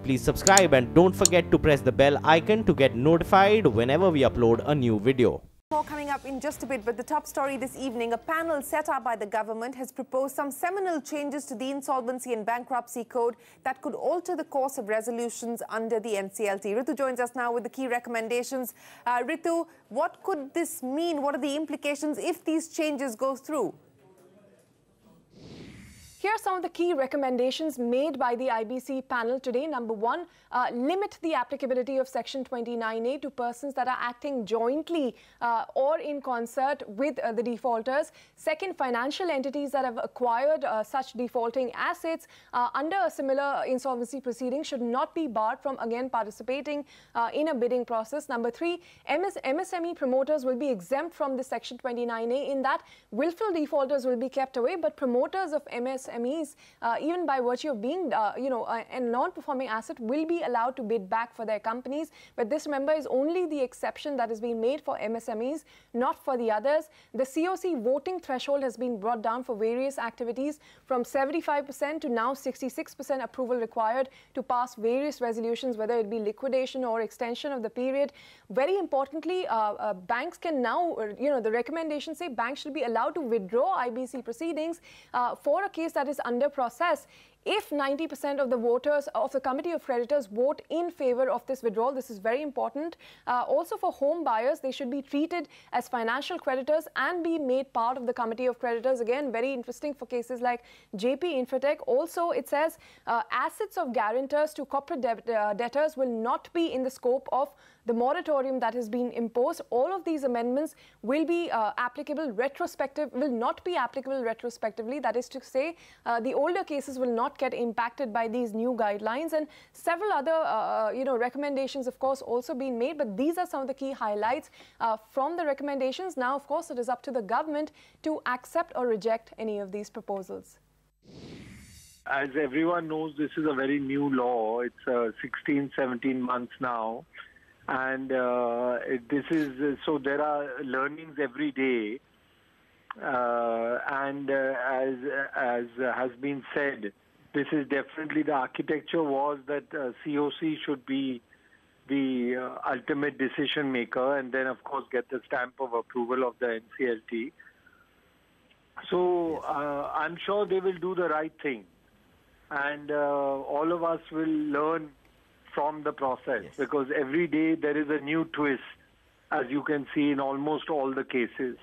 please subscribe and don't forget to press the bell icon to get notified whenever we upload a new video. More coming up in just a bit, but the top story this evening, a panel set up by the government has proposed some seminal changes to the Insolvency and Bankruptcy Code that could alter the course of resolutions under the NCLT. Ritu joins us now with the key recommendations. Ritu, what could this mean? What are the implications if these changes go through? Here are some of the key recommendations made by the IBC panel today. Number one, limit the applicability of Section 29A to persons that are acting jointly or in concert with the defaulters. Second, financial entities that have acquired such defaulting assets under a similar insolvency proceeding should not be barred from again participating in a bidding process. Number three, MSME promoters will be exempt from the Section 29A in that willful defaulters will be kept away, but promoters of MSMEs, even by virtue of being, a non-performing asset, will be allowed to bid back for their companies. But this, remember, is only the exception that has been made for MSMEs, not for the others. The COC voting threshold has been brought down for various activities from 75% to now 66% approval required to pass various resolutions, whether it be liquidation or extension of the period. Very importantly, banks can now, the recommendations say banks should be allowed to withdraw IBC proceedings for a case that is under process if 90% of the voters of the Committee of Creditors vote in favor of this withdrawal. This is very important. Also for home buyers, they should be treated as financial creditors and be made part of the Committee of Creditors. Again, very interesting for cases like JP Infotech. Also, it says assets of guarantors to corporate debtors will not be in the scope of the moratorium that has been imposed. All of these amendments will be applicable will not be applicable retrospectively. That is to say, the older cases will not get impacted by these new guidelines, and several other recommendations, of course, also being made. But these are some of the key highlights from the recommendations. Now, of course, it is up to the government to accept or reject any of these proposals. As everyone knows, this is a very new law. It's 16, 17 months now. And this is, so there are learnings every day. And as has been said, this is definitely, the architecture was that COC should be the ultimate decision maker and then, of course, get the stamp of approval of the NCLT. So I'm sure they will do the right thing. And all of us will learn from the process, because every day there is a new twist, as you can see in almost all the cases.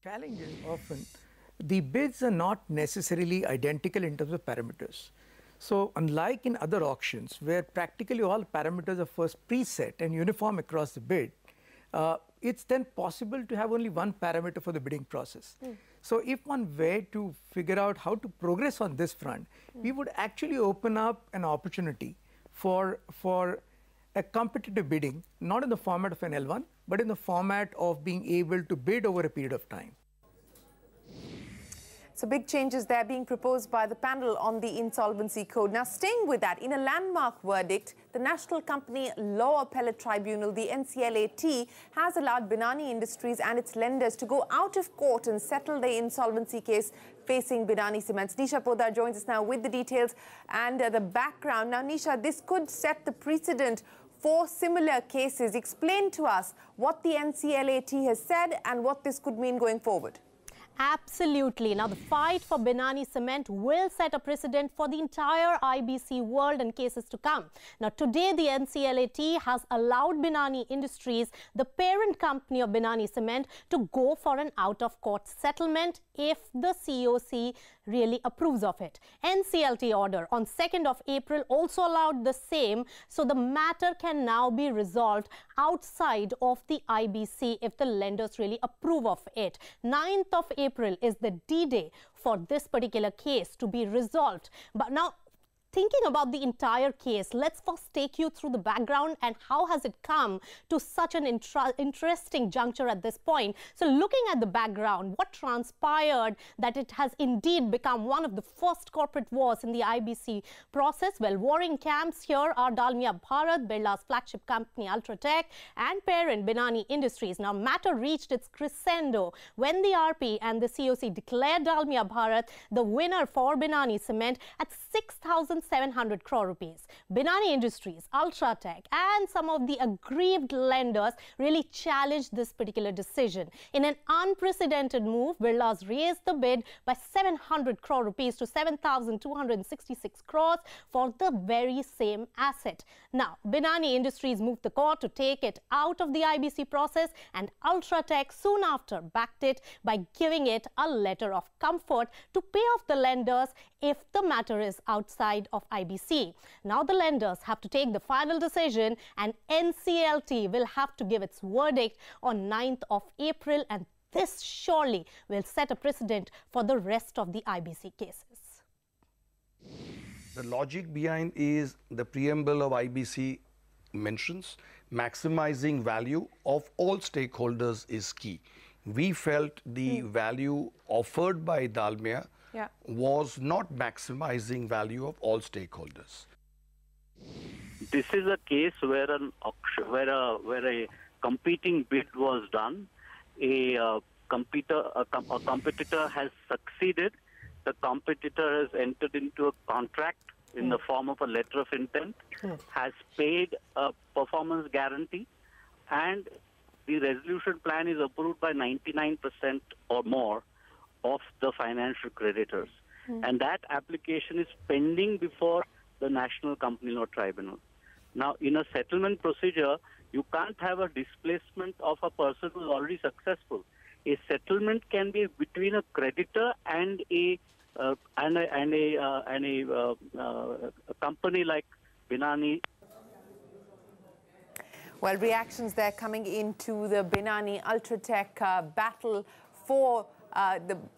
Challenge is often the bids are not necessarily identical in terms of parameters. So unlike in other auctions where practically all parameters are first preset and uniform across the bid, it's then possible to have only one parameter for the bidding process. So if one were to figure out how to progress on this front, we would actually open up an opportunity for a competitive bidding, not in the format of an L1, but in the format of being able to bid over a period of time. So big changes there being proposed by the panel on the Insolvency Code. Now, staying with that, in a landmark verdict, the National Company Law Appellate Tribunal, the NCLAT, has allowed Binani Industries and its lenders to go out of court and settle the insolvency case facing Binani Cements. Nisha Podar joins us now with the details and the background. Now, Nisha, this could set the precedent for similar cases. Explain to us what the NCLAT has said and what this could mean going forward. Absolutely. Now, the fight for Binani Cement will set a precedent for the entire IBC world and cases to come. Now, today, the NCLAT has allowed Binani Industries, the parent company of Binani Cement, to go for an out-of-court settlement if the COC really approves of it. NCLT order on 2nd of April also allowed the same, so the matter can now be resolved outside of the IBC if the lenders really approve of it. 9th of April is the D-Day for this particular case to be resolved. But now, thinking about the entire case, let's first take you through the background and how has it come to such an interesting juncture at this point. So looking at the background, what transpired that it has indeed become one of the first corporate wars in the IBC process? Well, warring camps here are Dalmia Bharat, Birla's flagship company Ultratech, and parent Binani Industries. Now, matter reached its crescendo when the RP and the COC declared Dalmia Bharat the winner for Binani Cement at 6,000 700 crore rupees. Binani Industries, Ultratech and some of the aggrieved lenders really challenged this particular decision. In an unprecedented move, Birlas raised the bid by 700 crore rupees to 7,266 crores for the very same asset. Now, Binani Industries moved the court to take it out of the IBC process, and Ultratech soon after backed it by giving it a letter of comfort to pay off the lenders if the matter is outside of IBC. Now the lenders have to take the final decision, and NCLT will have to give its verdict on 9th of April, and this surely will set a precedent for the rest of the IBC cases. The logic behind is the preamble of IBC mentions maximizing value of all stakeholders is key. We felt the value offered by Dalmia was not maximizing value of all stakeholders. This is a case where an auction, where a competing bid was done. A competitor has succeeded. The competitor has entered into a contract in the form of a letter of intent, has paid a performance guarantee, and the resolution plan is approved by 99% or more of the financial creditors. And that application is pending before the National Company Law Tribunal. Now, in a settlement procedure, you can't have a displacement of a person who is already successful. A settlement can be between a creditor and a company like Binani. Well, reactions there coming into the Binani Ultratech battle for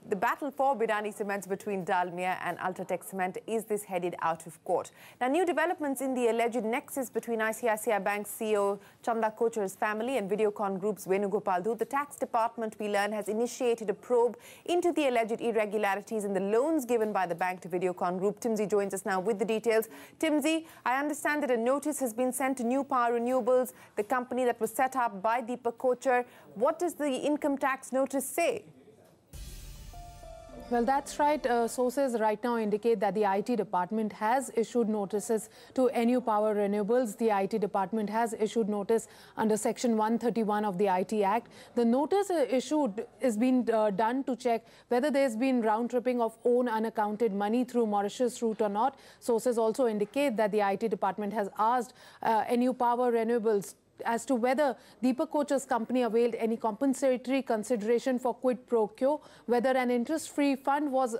the battle for Binani Cements between Dalmia and Ultratech Cement. Is this headed out of court? Now, new developments in the alleged nexus between ICICI Bank CEO Chanda Kochar's family and Videocon Group's Venugopal Dhut. The tax department, we learn, has initiated a probe into the alleged irregularities in the loans given by the bank to Videocon Group. Timsy joins us now with the details. Timsy, I understand that a notice has been sent to New Power Renewables, the company that was set up by Deepak Kochar. What does the income tax notice say? Well, that's right. Sources right now indicate that the IT department has issued notices to NU Power Renewables. The IT department has issued notice under Section 131 of the IT Act. The notice issued is being done to check whether there's been round-tripping of own unaccounted money through Mauritius route or not. Sources also indicate that the IT department has asked NU Power Renewables as to whether Deepak Kochar's company availed any compensatory consideration for quid pro quo, whether an interest-free fund was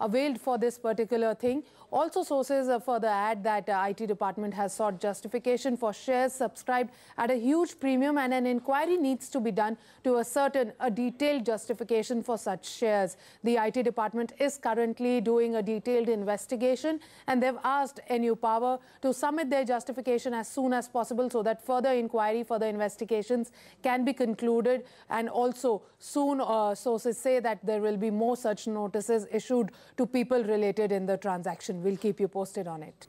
availed for this particular thing. Also, sources further add that IT department has sought justification for shares subscribed at a huge premium, and an inquiry needs to be done to ascertain a detailed justification for such shares. The IT department is currently doing a detailed investigation, and they've asked NU Power to submit their justification as soon as possible so that further inquiry, further investigations can be concluded. And also soon sources say that there will be more such notices issued to people related in the transaction. We'll keep you posted on it.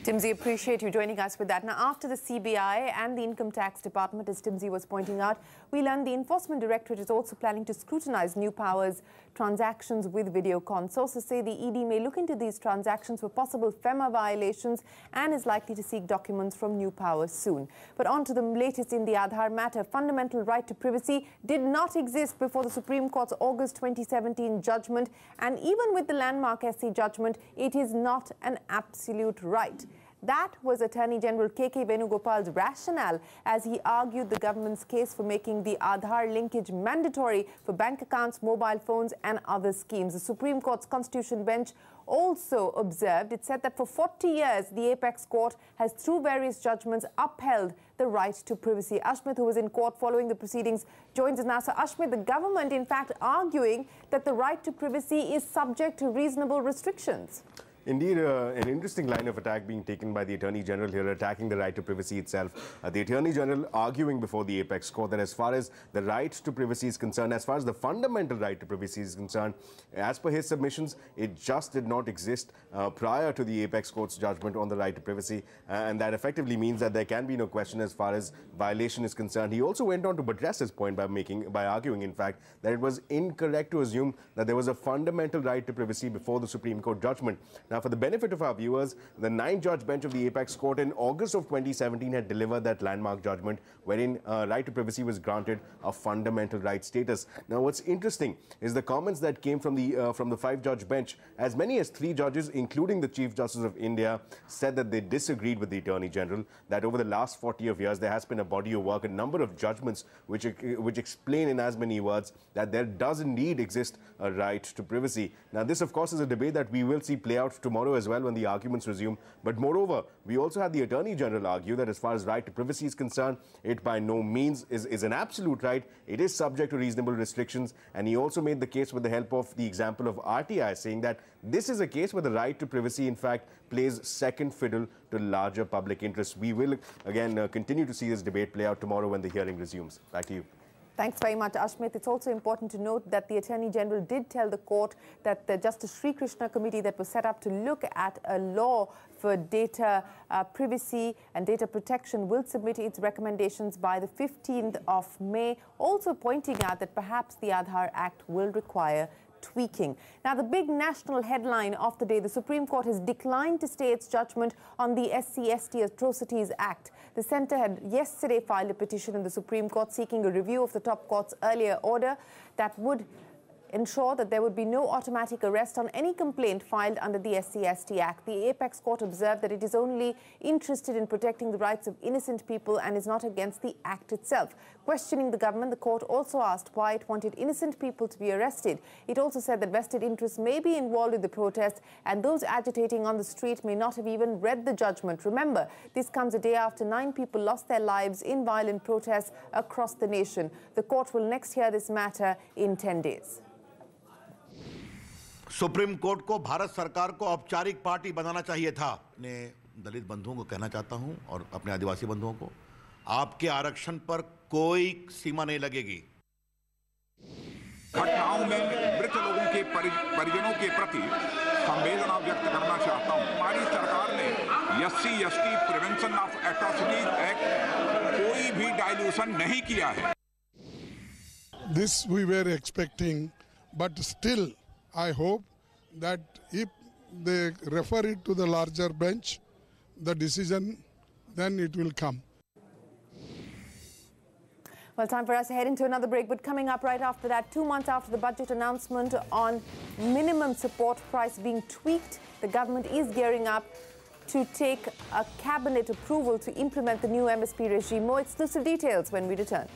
Timsy, appreciate you joining us with that. Now, after the CBI and the Income Tax Department, as Timsy was pointing out, we learned the Enforcement Directorate is also planning to scrutinize New Power's transactions with Videocon. Sources say the ED may look into these transactions for possible FEMA violations and is likely to seek documents from New Power soon. But on to the latest in the Aadhaar matter. Fundamental right to privacy did not exist before the Supreme Court's August 2017 judgment, and even with the landmark SC judgment, it is not an absolute right. That was Attorney General K.K. Venugopal's rationale as he argued the government's case for making the Aadhaar linkage mandatory for bank accounts, mobile phones and other schemes. The Supreme Court's Constitution bench also observed, it said that for 40 years, the Apex Court has, through various judgments, upheld the right to privacy. Ashmit, who was in court following the proceedings, joins us now. So, Ashmit, the government, in fact, arguing that the right to privacy is subject to reasonable restrictions. Indeed, an interesting line of attack being taken by the Attorney General here, attacking the right to privacy itself. The Attorney General arguing before the Apex Court that as far as the right to privacy is concerned, as far as the fundamental right to privacy is concerned, as per his submissions, it just did not exist prior to the Apex Court's judgment on the right to privacy. And that effectively means that there can be no question as far as violation is concerned. He also went on to buttress his point by arguing, in fact, that it was incorrect to assume that there was a fundamental right to privacy before the Supreme Court judgment. Now, Now, for the benefit of our viewers, the 9-judge bench of the Apex Court in August of 2017 had delivered that landmark judgment wherein right to privacy was granted a fundamental right status. Now, what's interesting is the comments that came from the 5-judge bench. As many as 3 judges, including the Chief Justice of India, said that they disagreed with the Attorney General, that over the last 40 years there has been a body of work, a number of judgments which explain in as many words that there does indeed exist a right to privacy. Now, this of course is a debate that we will see play out tomorrow as well when the arguments resume. But moreover, we also had the Attorney General argue that as far as right to privacy is concerned, it by no means is an absolute right. It is subject to reasonable restrictions. And he also made the case with the help of the example of RTI, saying that this is a case where the right to privacy, in fact, plays second fiddle to larger public interests. We will, again, continue to see this debate play out tomorrow when the hearing resumes. Back to you. Thanks very much, Ashmit. It's also important to note that the Attorney General did tell the court that the Justice Sri Krishna committee that was set up to look at a law for data privacy and data protection will submit its recommendations by the 15th of May, also pointing out that perhaps the Aadhaar Act will require tweaking. Now, the big national headline of the day, the Supreme Court has declined to stay its judgment on the SC/ST Atrocities Act. The centre had yesterday filed a petition in the Supreme Court seeking a review of the top court's earlier order that would ensure that there would be no automatic arrest on any complaint filed under the SC/ST Act. The Apex Court observed that it is only interested in protecting the rights of innocent people and is not against the Act itself. Questioning the government, the court also asked why it wanted innocent people to be arrested. It also said that vested interests may be involved in the protest and those agitating on the street may not have even read the judgment. Remember, this comes a day after 9 people lost their lives in violent protests across the nation. The court will next hear this matter in 10 days. Supreme court को भारत सरकार को औपचारिक party बनाना चाहिए था। अपने दलित बंधुओं को कहना चाहता हूं और अपने आदिवासी बंधुओं को, आपके आरक्षण पर कोई सीमा नहीं लगेगी। घटनाओं में मृत लोगों के परिजनों के प्रति संवेदना व्यक्त करना चाहता हूं। हमारी सरकार ने SC/ST prevention of atrocities act कोई भी डाइल्यूशन नहीं किया है। This we were expecting, but still I hope that if they refer it to the larger bench, the decision, then it will come. Well, time for us to head into another break, but coming up right after that, 2 months after the budget announcement on minimum support price being tweaked, the government is gearing up to take a cabinet approval to implement the new MSP regime. More exclusive details when we return.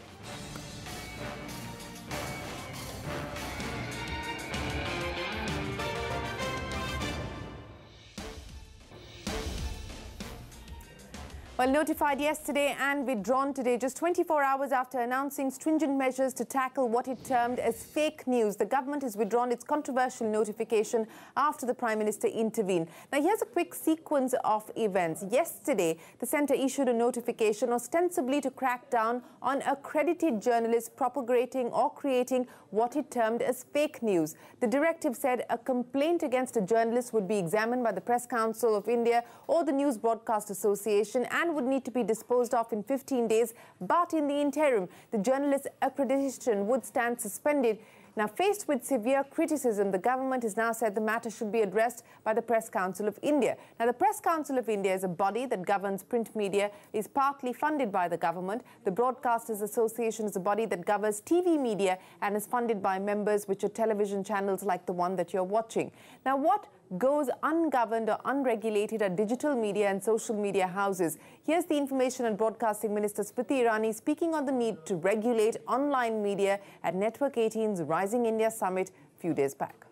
Well, notified yesterday and withdrawn today, just 24 hours after announcing stringent measures to tackle what it termed as fake news, the government has withdrawn its controversial notification after the Prime Minister intervened. Now, here's a quick sequence of events. Yesterday, the centre issued a notification ostensibly to crack down on accredited journalists propagating or creating what it termed as fake news. The directive said a complaint against a journalist would be examined by the Press Council of India or the News Broadcast Association and would need to be disposed of in 15 days. But in the interim, the journalist's accreditation would stand suspended. Now, faced with severe criticism, the government has now said the matter should be addressed by the Press Council of India. Now, the Press Council of India is a body that governs print media, is partly funded by the government. The Broadcasters Association is a body that governs TV media and is funded by members, which are television channels like the one that you're watching. Now, what goes ungoverned or unregulated are digital media and social media houses. Here's the Information and Broadcasting Minister Smriti Irani speaking on the need to regulate online media at Network 18's Rising India Summit a few days back.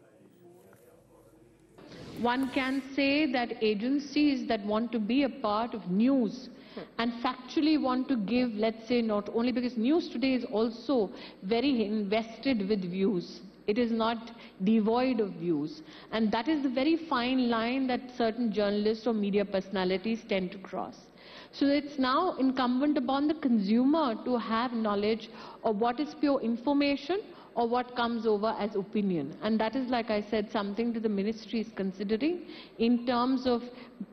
One can say that agencies that want to be a part of news and factually want to give, let's say, not only because news today is also very invested with views. It is not devoid of views. And that is the very fine line that certain journalists or media personalities tend to cross. So it's now incumbent upon the consumer to have knowledge of what is pure information or what comes over as opinion. And that is, like I said, something that the ministry is considering in terms of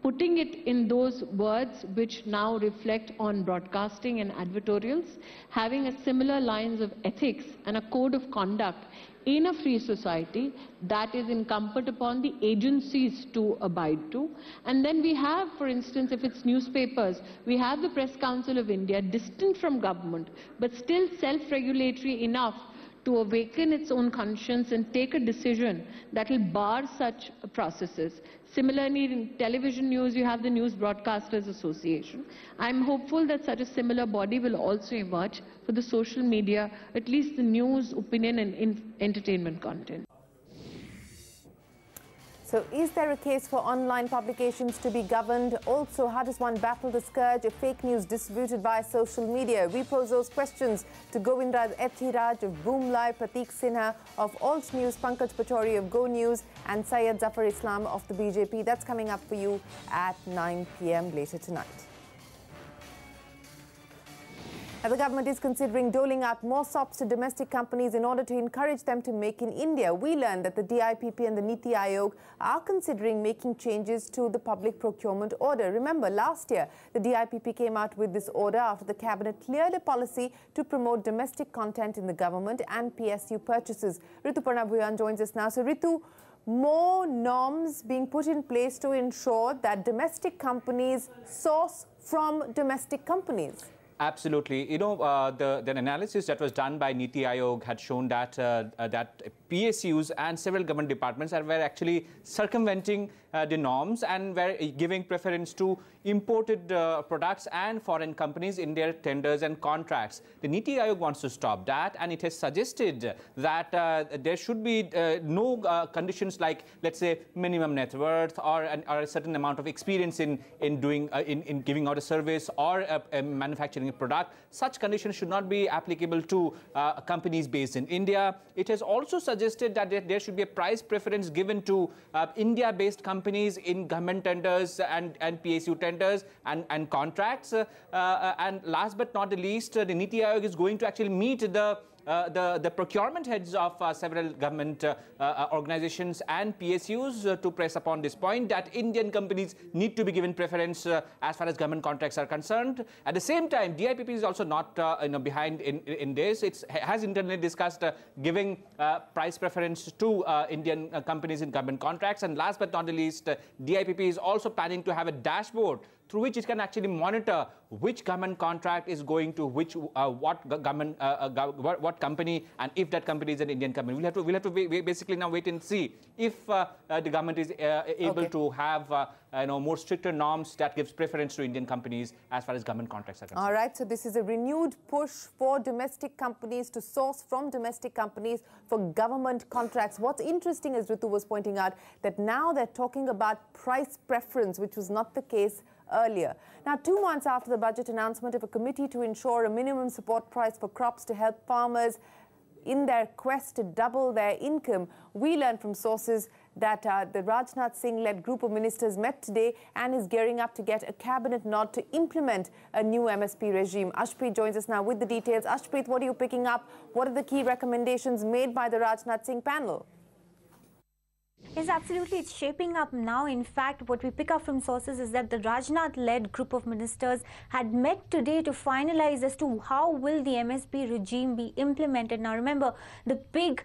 putting it in those words which now reflect on broadcasting and advertorials, having a similar lines of ethics and a code of conduct in a free society that is incumbent upon the agencies to abide to. And then we have, for instance, if it's newspapers, we have the Press Council of India, distant from government, but still self-regulatory enough to awaken its own conscience and take a decision that will bar such processes. Similarly, in television news, you have the News Broadcasters Association. I'm hopeful that such a similar body will also emerge for the social media, at least the news, opinion and entertainment content. So is there a case for online publications to be governed? Also, how does one battle the scourge of fake news distributed via social media? We pose those questions to Govindra Ethiraj of Boom Live, Prateek Sinha of Alt News, Pankaj Pachori of Go News, and Syed Zafar Islam of the BJP. That's coming up for you at 9 p.m. later tonight. Now, the government is considering doling out more SOPs to domestic companies in order to encourage them to make in India. We learned that the DIPP and the Niti Aayog are considering making changes to the public procurement order. Remember, last year, the DIPP came out with this order after the cabinet cleared a policy to promote domestic content in the government and PSU purchases. Rituparna Bhuyan joins us now. So, Ritu, more norms being put in place to ensure that domestic companies source from domestic companies. Absolutely. You know, the analysis that was done by Niti Aayog had shown that that PSUs and several government departments were actually circumventing the norms and were giving preference to imported products and foreign companies in their tenders and contracts. The Niti Aayog wants to stop that, and it has suggested that there should be no conditions like, let's say, minimum net worth or a certain amount of experience in giving out a service or manufacturing a product. Such conditions should not be applicable to companies based in India. It has also suggested that there should be a price preference given to India-based companies in government tenders and PSU tenders and contracts. And last but not the least, the Niti Aayog is going to actually meet the procurement heads of several government organizations and PSUs to press upon this point that Indian companies need to be given preference as far as government contracts are concerned. At the same time, DIPP is also not behind in this. It has internally discussed giving price preference to Indian companies in government contracts. And last but not the least, DIPP is also planning to have a dashboard through which it can actually monitor which government contract is going to what government what company, and if that company is an Indian company. We'll have to basically now wait and see if the government is able to have more stricter norms that gives preference to Indian companies as far as government contracts are concerned. All right, so this is a renewed push for domestic companies to source from domestic companies for government contracts. What's interesting, as Ritu was pointing out, that now they're talking about price preference, which was not the case earlier. Now, 2 months after the budget announcement of a committee to ensure a minimum support price for crops to help farmers in their quest to double their income, we learned from sources that the Rajnath Singh-led group of ministers met today and is gearing up to get a cabinet nod to implement a new MSP regime. Ashpreet joins us now with the details. Ashpreet, what are you picking up? What are the key recommendations made by the Rajnath Singh panel? Yes, absolutely. It's shaping up now. In fact, what we pick up from sources is that the Rajnath-led group of ministers had met today to finalize as to how will the MSP regime be implemented. Now, remember, the big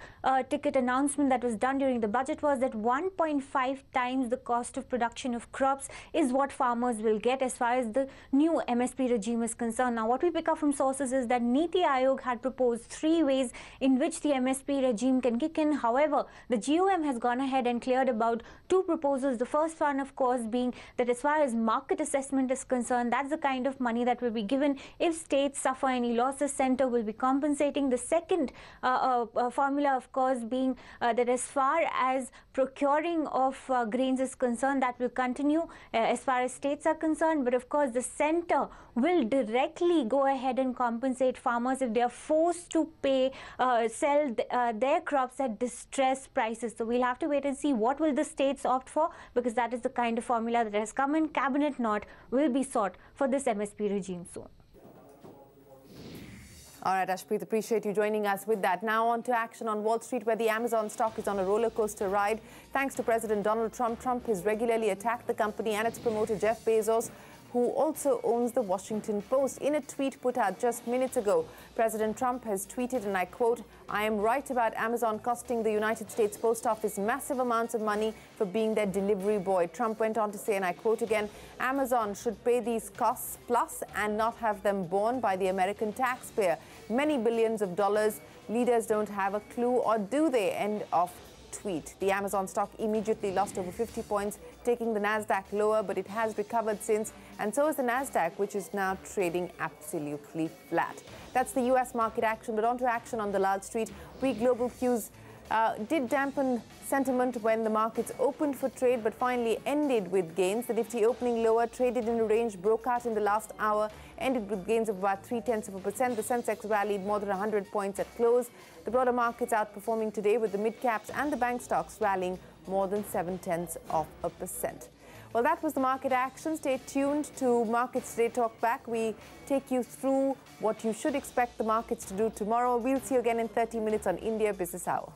ticket announcement that was done during the budget was that 1.5 times the cost of production of crops is what farmers will get as far as the new MSP regime is concerned. Now, what we pick up from sources is that Niti Aayog had proposed 3 ways in which the MSP regime can kick in. However, the GOM has gone ahead and cleared about 2 proposals. The first one, of course, being that as far as market assessment is concerned, that's the kind of money that will be given if states suffer any losses. Centre will be compensating. The second formula, of course, being that as far as procuring of grains is concerned, that will continue as far as states are concerned. But of course, the centre will directly go ahead and compensate farmers if they are forced to pay, sell their crops at distressed prices. So we'll have to wait and see what will the states opt for, because that is the kind of formula that has come in. Cabinet nod will be sought for this MSP regime soon. All right, Ashpreet, appreciate you joining us with that. Now on to action on Wall Street, where the Amazon stock is on a roller coaster ride. Thanks to President Donald Trump. Trump has regularly attacked the company and its promoter Jeff Bezos who also owns the Washington Post. In a tweet put out just minutes ago, President Trump has tweeted, and I quote, "I am right about Amazon costing the United States Post Office massive amounts of money for being their delivery boy." Trump went on to say, and I quote again, "Amazon should pay these costs plus and not have them borne by the American taxpayer. Many billions of dollars. Leaders don't have a clue, or do they?" End of tweet. The Amazon stock immediately lost over 50 points, taking the Nasdaq lower, but it has recovered since, and so is the Nasdaq, which is now trading absolutely flat. That's the US market action, but on to action on the Lal Street. Weak global cues did dampen sentiment when the markets opened for trade, but finally ended with gains. The Nifty opening lower, traded in a range, broke out in the last hour, ended with gains of about 0.3%. The Sensex rallied more than 100 points at close. The broader markets outperforming today, with the mid-caps and the bank stocks rallying more than 0.7%. Well, that was the market action. Stay tuned to Markets Today Talk Back. We take you through what you should expect the markets to do tomorrow. We'll see you again in 30 minutes on India Business Hour.